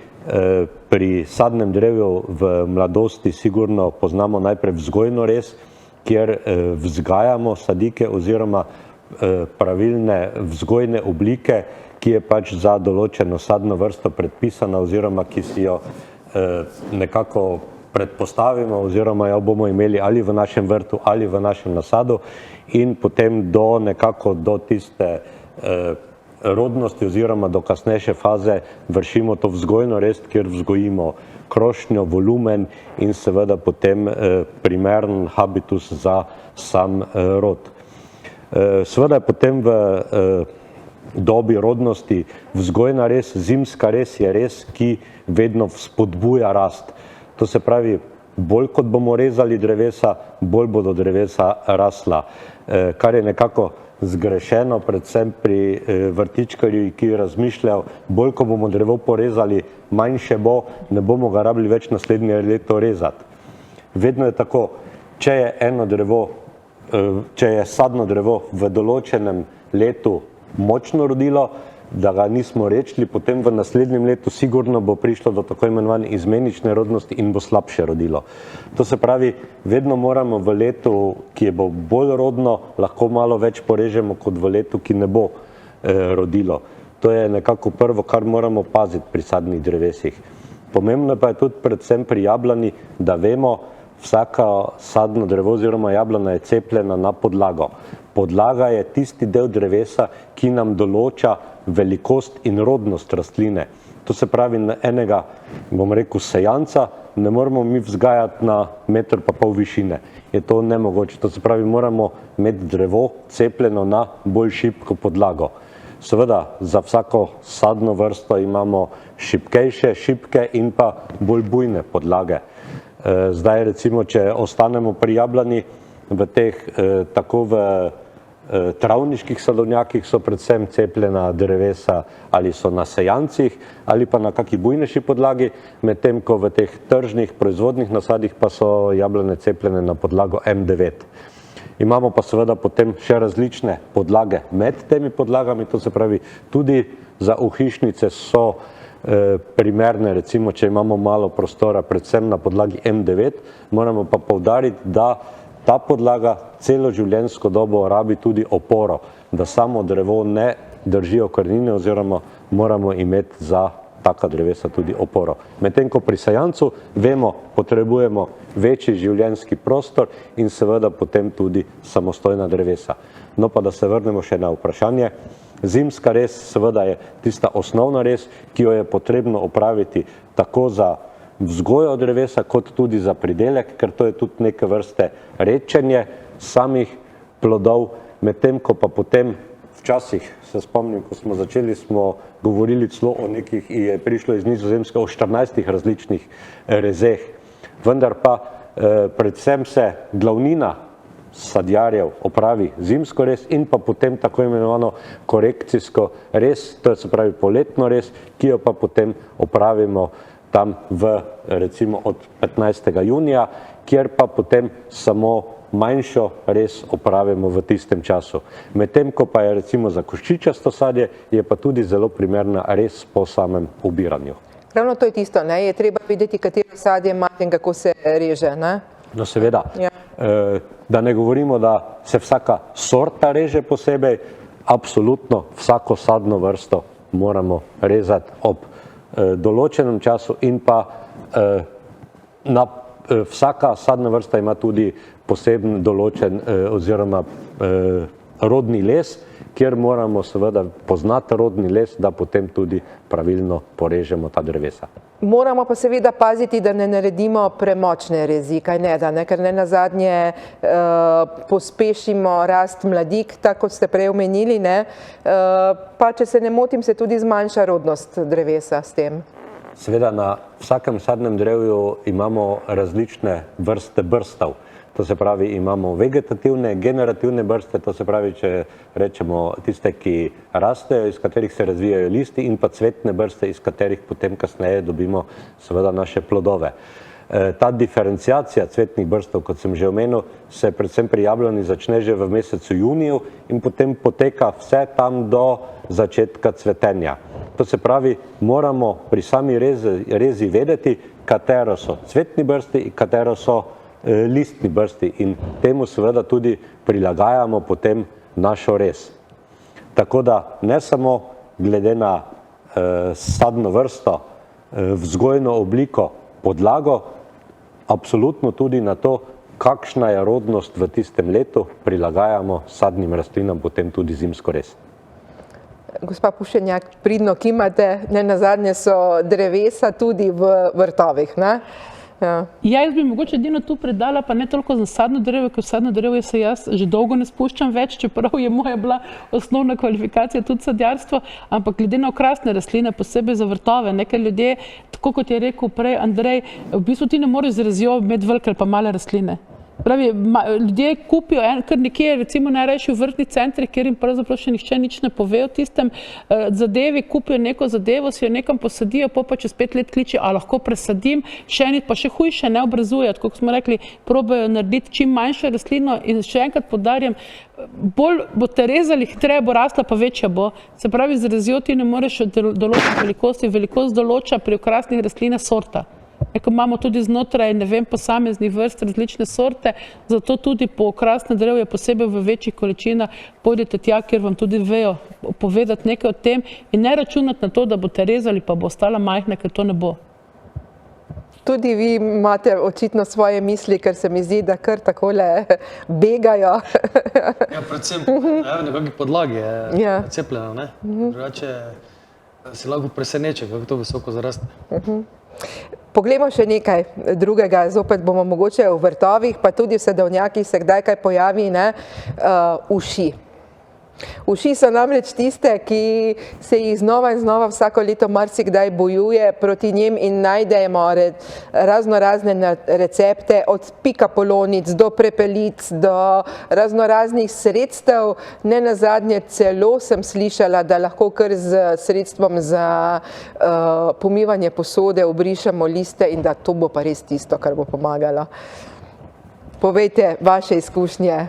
pri sadnem drevju v mladosti sigurno poznamo najprej vzgojno rez, kjer vzgajamo sadike oziroma pravilne vzgojne oblike, ki je pač za določeno sadno vrsto predpisana oziroma ki si jo nekako predpostavimo oziroma jo bomo imeli ali v našem vrtu ali v našem nasadu in potem do tiste rodnosti oziroma do kasnejše faze vršimo to vzgojno rez, kjer vzgojimo krošnjo, volumen in seveda potem primeren habitus za sam rod. Seveda je potem v dobi rodnosti vzgojna rez, zimska rez je rez, ki vedno spodbuja rast. To se pravi, bolj kot bomo rezali drevesa, bolj bodo drevesa rasla, kar je nekako zgrešeno, predvsem pri vrtičkarju, ki razmišljajo, bolj ko bomo drevo porezali, manjše bo, ne bomo ga rabili več naslednje leto rezati. Vedno je tako, če je sadno drevo v določenem letu močno rodilo, da ga nismo rečili, potem v naslednjem letu sigurno bo prišlo do tako imenovane izmenične rodnosti in bo slabše rodilo. To se pravi, vedno moramo v letu, ki je bo bolj rodno, lahko malo več porežemo kot v letu, ki ne bo rodilo. To je nekako prvo, kar moramo paziti pri sadnih drevesih. Pomembno pa je tudi predvsem pri jablani, da vemo, vsaka sadno drevo oziroma jablana je cepljena na podlago. Podlaga je tisti del drevesa, ki nam določa velikost in rodnost rastline. To se pravi, na enega, bom rekel, sejanca ne moramo mi vzgajati na 1,5 metra višine. Je to nemogoče. To se pravi, moramo imeti drevo cepljeno na bolj šibko podlago. Seveda, za vsako sadno vrsto imamo šibkejše, šibke in pa bolj bujne podlage. Zdaj recimo, če ostanemo pri jablani, v teh tako v travniških sadovnjakih so predvsem cepljena drevesa ali so na sejancih ali pa na kaki bujnejši podlagi, medtem ko v teh tržnih proizvodnih nasadih pa so jablane cepljene na podlago M9. Imamo pa seveda potem še različne podlage med temi podlagami, to se pravi tudi za ohišnice so primerne, recimo, če imamo malo prostora, predvsem na podlagi M9, moramo pa poudariti, da ta podlaga celo življenjsko dobo rabi tudi oporo, da samo drevo ne držijo korenine oziroma moramo imeti za taka drevesa tudi oporo. Medtem ko pri sejancu vemo, potrebujemo večji življenjski prostor in seveda potem tudi samostojna drevesa. No pa da se vrnemo še na vprašanje. Zimska rez seveda je tista osnovna rez, ki jo je potrebno opraviti tako za vzgojo drevesa, kot tudi za pridelek, ker to je tudi neke vrste redčenje samih plodov, medtem ko pa potem včasih, se spomnim, ko smo začeli, smo govorili celo o nekih, je prišlo iz Nizozemske o 14 različnih rezeh, vendar pa predvsem se glavnina sadjarjev opravi zimsko rez in pa potem tako imenovano korekcijsko rez, to se pravi poletno rez, ki jo pa potem opravimo tam v recimo od 15. junija, kjer pa potem samo manjšo rez opravimo v tistem času. Medtem ko pa je recimo za koščičasto sadje, je pa tudi zelo primerna rez po samem obiranju. Ravno to je tisto, ne? Je treba videti, katero sadje imate in kako se reže, ne? No seveda, Ja. Da ne govorimo, da se vsaka sorta reže posebej, absolutno vsako sadno vrsto moramo rezati ob določenem času in pa vsaka sadna vrsta ima tudi poseben določen oziroma rodni les, kjer moramo seveda poznati rodni les, da potem tudi pravilno porežemo ta drevesa. Moramo pa seveda paziti, da ne naredimo premočne rezi, kaj ne da, ne? Ker ne nazadnje pospešimo rast mladik, tako kot ste prej omenili, ne? Pa če se ne motim, se tudi zmanjša rodnost drevesa s tem. Seveda na vsakem sadnem drevju imamo različne vrste brstav. To se pravi, imamo vegetativne, generativne brste, to se pravi, če rečemo tiste, ki rastejo, iz katerih se razvijajo listi, in pa cvetne brste, iz katerih potem kasneje dobimo seveda naše plodove. Ta diferenciacija cvetnih brstov, kot sem že omenil, se predvsem pri jablani začne že v mesecu juniju in potem poteka vse tam do začetka cvetenja. To se pravi, moramo pri sami rezi vedeti, katero so cvetni brsti in katero so listni brsti in temu seveda tudi prilagajamo potem našo rez. Tako da ne samo glede na sadno vrsto, vzgojno obliko, podlago, absolutno tudi na to, kakšna je rodnost v tistem letu, prilagajamo sadnim rastlinam potem tudi zimsko rez. Gospa Pušenjak, pridno kimate, ne nazadnje so drevesa tudi v vrtovih, ne? Ja. Jaz bi mogoče edino tu predala, pa ne toliko za sadno drevo, ker sadno drevo se jaz že dolgo ne spuščam več, čeprav je moja bila osnovna kvalifikacija tudi sadjarstvo, ampak glede na okrasne rastline, posebej za vrtove, nekaj ljudje, tako kot je rekel prej Andrej, v bistvu ti ne moreš z rezjo imeti velike ali pa male rastline. Pravi, ljudje kupijo kar nekje, recimo najrajši v vrtni centri, kjer jim pravzaprav še nihče nič ne pove o tistem zadevi, kupijo neko zadevo, si jo nekam posadijo, pa čez 5 let kliče, a lahko presadim, še eni pa še hujše ne obrazuje, tako kot smo rekli, probajo narediti čim manjšo rastlino in še enkrat poudarjam, bolj boste rezali, hitreje bo rasla, pa večja bo. Se pravi, z rezjo ti ne moreš določiti velikosti, velikost določa pri okrasnih rastlinah sorta. Ko imamo tudi znotraj, ne vem, posameznih vrst različne sorte, zato tudi po okrasne drevje, posebej v večjih količinah, pojdite tja, kjer vam tudi vejo povedati nekaj o tem in ne računati na to, da boste rezali, pa bo ostala majhna, ker to ne bo. Tudi vi imate očitno svoje misli, ker se mi zdi, da kar takole begajo. Ja, predvsem na nekakvi podlagi je cepljeno, ne? Drugače si lahko presenečen, kako to visoko zaraste. Poglejmo še nekaj drugega, zopet bomo mogoče v vrtovih, pa tudi v sadovnjakih se kdaj kaj pojavi, ne, uši. Uši so namreč tiste, ki se jih znova in znova vsako leto marsikdaj bojuje proti njim in najdemo razno razne recepte, od pika polonic do prepelic, do razno raznih sredstev. Ne nazadnje celo sem slišala, da lahko kar z sredstvom za pomivanje posode obrišemo liste in da to bo pa res tisto, kar bo pomagalo. Povejte vaše izkušnje.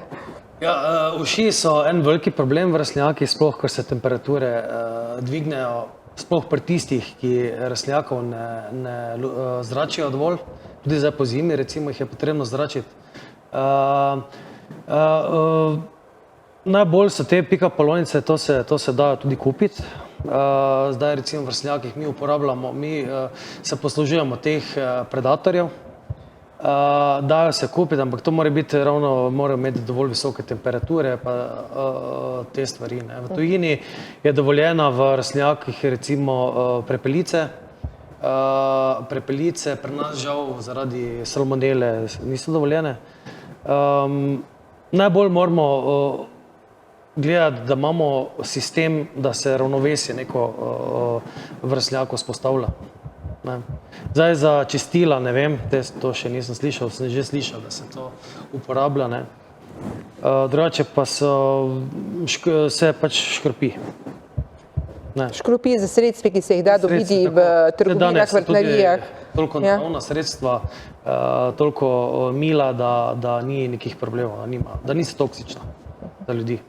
Ja, uši so en veliki problem v rastlinjakih, sploh, ko se temperature dvignejo, sploh pri tistih, ki rastlinjakov ne zračijo dovolj, tudi zdaj po zimi, recimo, jih je potrebno zračiti. Najbolj so te pikapolonice, to se da tudi kupiti. Zdaj recimo v rastlinjakih mi uporabljamo, mi se poslužujemo teh predatorjev, dajo se kupiti, ampak to mora biti ravno, morajo imeti dovolj visoke temperature pa te stvari. V tujini je dovoljena v rastlinjakih recimo prepelice. Prepelice pri nas žal zaradi salmonele niso dovoljene. Najbolj moramo gledati, da imamo sistem, da se ravnovesje neko v rastlinjaku vzpostavlja. Zdaj za čistila, ne vem, to še nisem slišal, sem že slišal, da se to uporablja. Drugače pa se pač škropi. Škropi za sredstvi, ki se jih da dobiti v trgovinah, vrtnarijah. Toliko naravna sredstva, toliko mila, da ni nekih problemov, da niso toksična za ljudi.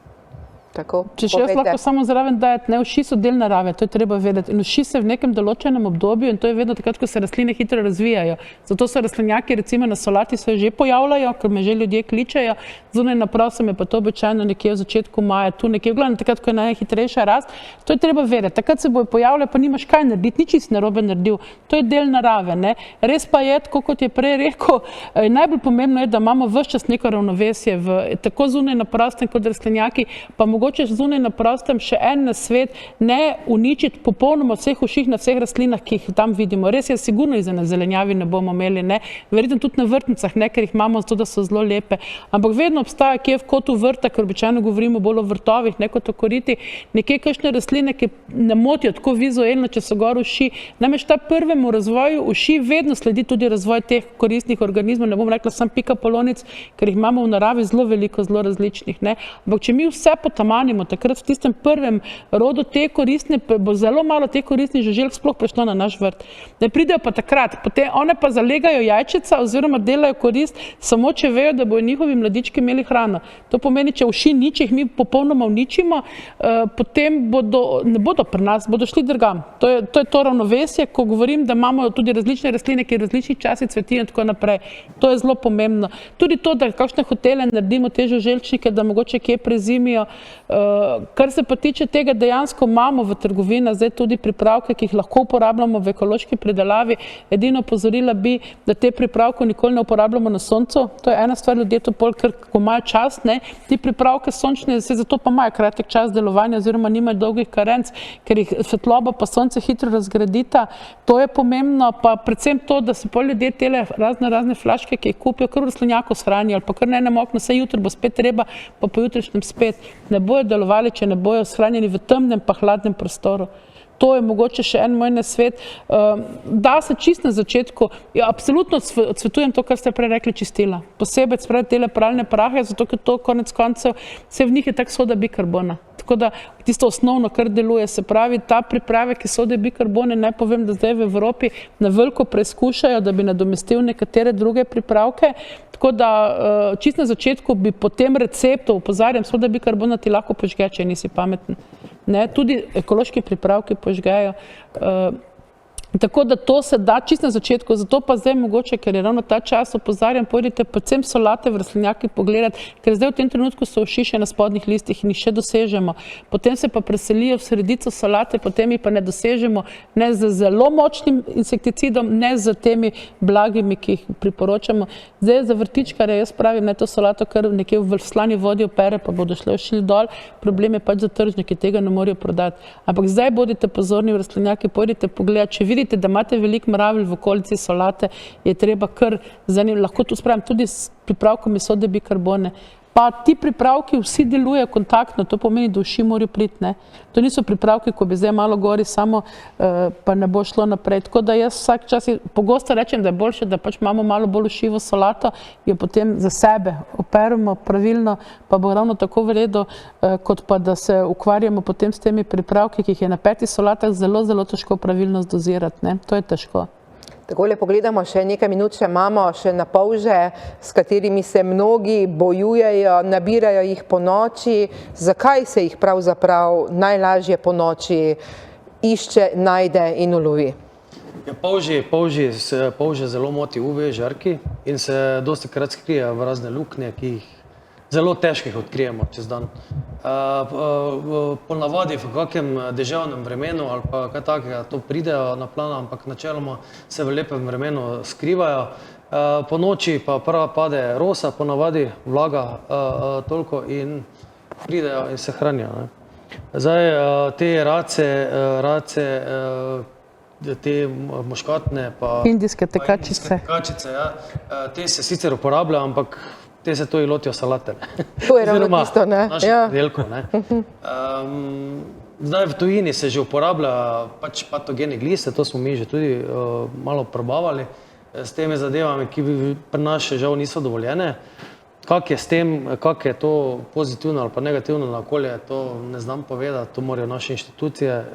Če še jaz lahko samo zraven dajati, uši so del narave, to je treba vedeti. In uši se v nekem določenem obdobju, in to je vedno takrat, ko se rastline hitro razvijajo. Zato so rastlinjaki, recimo na solati se že pojavljajo, ker me že ljudje kličejo, zunaj na prosem je pa to običajno nekje v začetku maja, tu nekje, v glavnem takrat, ko je najhitrejša rast. To je treba vedeti. Takrat se bojo pojavljali, pa nimaš kaj narediti, nič si narobe naredil. To je del narave, ne. Res pa je, tako kot je prej rekel, najbolj pomembno je, da imamo ves čas neko ravnovesje tako zunaj na prostem kot rastlinjaki, pa mogoče zunaj na prostem še en nasvet, ne uničiti popolnoma vseh uših na vseh rastlinah, ki jih tam vidimo. Res je, sigurno jih na zelenjavi ne bomo imeli, ne. Verjetno tudi na vrtnicah, ne, ker jih imamo zato, da so zelo lepe. Ampak vedno obstaja kje v kotu vrta, ker običajno govorimo bolj o vrtovih, ne kot o koriti, nekje kakšne rastline, ki ne motijo tako vizualno, če so gor uši. Namreč ta prvemu razvoju uši vedno sledi tudi razvoj teh koristnih organizmov, ne bom rekla sam pika polonic, ker jih imamo v naravi zelo veliko, zelo različnih, ne. Ampak če mi vse manimo, takrat v tistem prvem rodu te koristne, bo zelo malo te koristnih žuželk sploh prišlo na naš vrt. Ne pridejo pa takrat, potem one pa zalegajo jajčica oziroma delajo korist, samo če vejo, da bojo njihovi mladički imeli hrano. To pomeni, če uši nič, jih mi popolnoma uničimo, potem ne bodo pri nas, bodo šli drugam. To je to ravnovesje, ko govorim, da imamo tudi različne rastline, ki v različnih časih cvetijo in tako naprej. To je zelo pomembno. Tudi to, da kakšne hotele naredimo te žuželčnike, da mogoče kje prezimijo. Kar se pa tiče tega, dejansko imamo v trgovini zdaj tudi pripravke, ki jih lahko uporabljamo v ekološki pridelavi. Edino opozorila bi, da te pripravke nikoli ne uporabljamo na soncu. To je ena stvar, ljudje to pol, ker ko imajo čas, ne, ti pripravke sončne, se zato pa imajo kratek čas delovanja oziroma nimajo dolgih karenc, ker jih svetloba pa sonce hitro razgradita. To je pomembno, pa predvsem to, da se pol ljudje tele razne flaške, ki jih kupijo, kar v rastlinjaku shranijo ali pa kar na enem oknu, saj jutri bo spet treba, pa po jutrišnjem spet. Ne bojo delovali, če ne bojo shranjeni v temnem pa hladnem prostoru. To je mogoče še en moj nasvet. Da se čist na začetku, absolutno odsvetujem to, kar ste prej rekli, čistila. Posebej spravi tele pralne prahe, zato ker to konec koncev, vse v njih je tak soda bikarbona. Tako da tisto osnovno, kar deluje, se pravi, ta priprave, ki sode bikarbone, naj povem, da zdaj v Evropi na veliko preizkušajo, da bi nadomestil nekatere druge pripravke. Tako da čist na začetku bi po tem receptu, opozarjam, soda bikarbona ti lahko požge, če nisi pameten. Ne, tudi ekološki pripravki požgejo. Tako da to se da čist na začetku, zato pa zdaj mogoče, ker je ravno ta čas, opozarjam, pojdite predvsem solate v rastlinjaki pogledati, ker zdaj v tem trenutku so uši še na spodnjih listih in jih še dosežemo. Potem se pa preselijo v sredico solate, potem jih pa ne dosežemo ne z zelo močnim insekticidom, ne z temi blagimi, ki jih priporočamo. Zdaj za vrtičkarje, jaz pravim, ne to solato, kar nekje v slani vodi opere, pa bodo šli ošili dol, problem je pač za tržnike, tega ne morajo prodati. Ampak zdaj bodite pozorni v rastlinjaki, pojdite pogledati, če vidite, da imate veliko mravelj v okolici solate, je treba kar zanimljivo, lahko tu spravim tudi s pripravkami sode bikarbone. Pa ti pripravki vsi delujejo kontaktno, to pomeni, da uši morajo priti, ne. To niso pripravki, ko bi zdaj malo gori, samo pa ne bo šlo naprej. Tako da jaz vsak čas pogosto rečem, da je boljše, da pač imamo malo bolj ušivo solato, jo potem za sebe operemo pravilno, pa bo ravno tako v redu, kot pa da se ukvarjamo potem s temi pripravki, ki jih je na 5 solatah zelo, zelo težko pravilno zdozirati, ne. To je težko. Takole pogledamo, še nekaj minut še imamo, še na polže, s katerimi se mnogi bojujejo, nabirajo jih po noči. Zakaj se jih pravzaprav najlažje po noči išče, najde in ulovi? Ja, polže zelo moti UV žarki in se dostikrat skrijejo v razne luknje, ki jih zelo težko odkrijemo čez dan. Ponavadi v kakem deževnem vremenu ali pa kaj takega to pridejo na plan, ampak načeloma se v lepem vremenu skrivajo. Po noči pa prva pade rosa, ponavadi vlaga toliko in pridejo in se hranijo. Zdaj te race, te muškatne pa indijske tekačice, ja, te se sicer uporabljajo, ampak te se to i lotijo salate. To je ravno tisto, ne? Naših pridelkov, ne. Zdaj v tujini se že uporablja pač patogene gliste, to smo mi že tudi malo probavali s temi zadevami, ki pri nas še žal niso dovoljene. Kak je s tem, kak je to pozitivno ali pa negativno na okolje, to ne znam povedati, to morajo naše inštitucije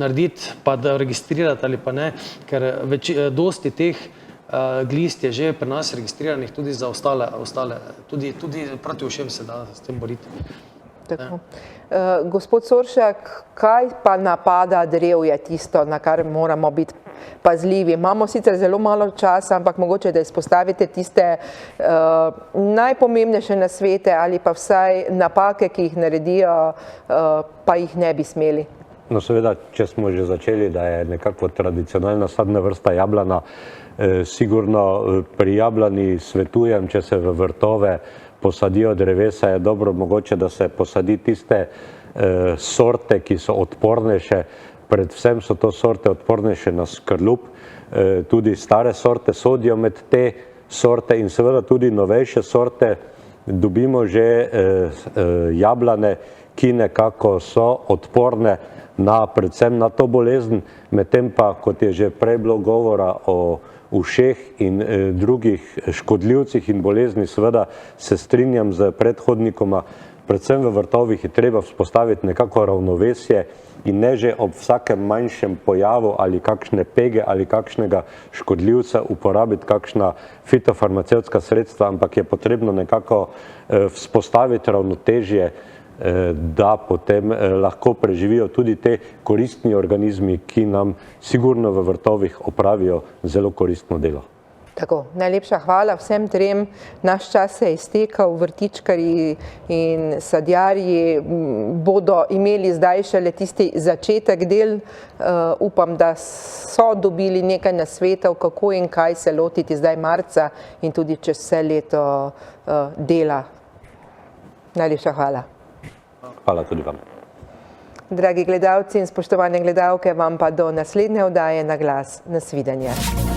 narediti, pa da registrirati ali pa ne, ker dosti teh glist je že pri nas registriranih tudi za ostale, tudi proti ušem se da s tem boriti. Tako. Gospod Soršak, kaj pa napada drevje tisto, na kar moramo biti pazljivi? Imamo sicer zelo malo časa, ampak mogoče, da izpostavite tiste najpomembnejše nasvete ali pa vsaj napake, ki jih naredijo, pa jih ne bi smeli. No seveda, če smo že začeli, da je nekako tradicionalna sadna vrsta jablana, sigurno pri jablani svetujem, če se v vrtove posadijo drevesa, je dobro mogoče, da se posadi tiste sorte, ki so odpornejše, predvsem so to sorte odpornejše na skrlup, tudi stare sorte sodijo med te sorte in seveda tudi novejše sorte, dobimo že jablane, ki nekako so odporne predvsem na to bolezen, medtem pa, kot je že prej bilo govora o ušeh in drugih škodljivcih in bolezni, seveda se strinjam z predhodnikoma, predvsem v vrtovih je treba vzpostaviti nekako ravnovesje in ne že ob vsakem manjšem pojavu ali kakšne pege ali kakšnega škodljivca uporabiti kakšna fitofarmacevtska sredstva, ampak je potrebno nekako vzpostaviti ravnotežje, da potem lahko preživijo tudi te koristni organizmi, ki nam sigurno v vrtovih opravijo zelo koristno delo. Tako, najlepša hvala vsem trem. Naš čas se je iztekal, vrtičkarji in sadjarji bodo imeli zdaj šele tisti začetek del. Upam, da so dobili nekaj nasvetov, kako in kaj se lotiti zdaj marca in tudi čez vse leto dela. Najlepša hvala. Hvala tudi vam. Dragi gledalci in spoštovane gledalke, vam pa do naslednje oddaje Na glas. Nasvidenje.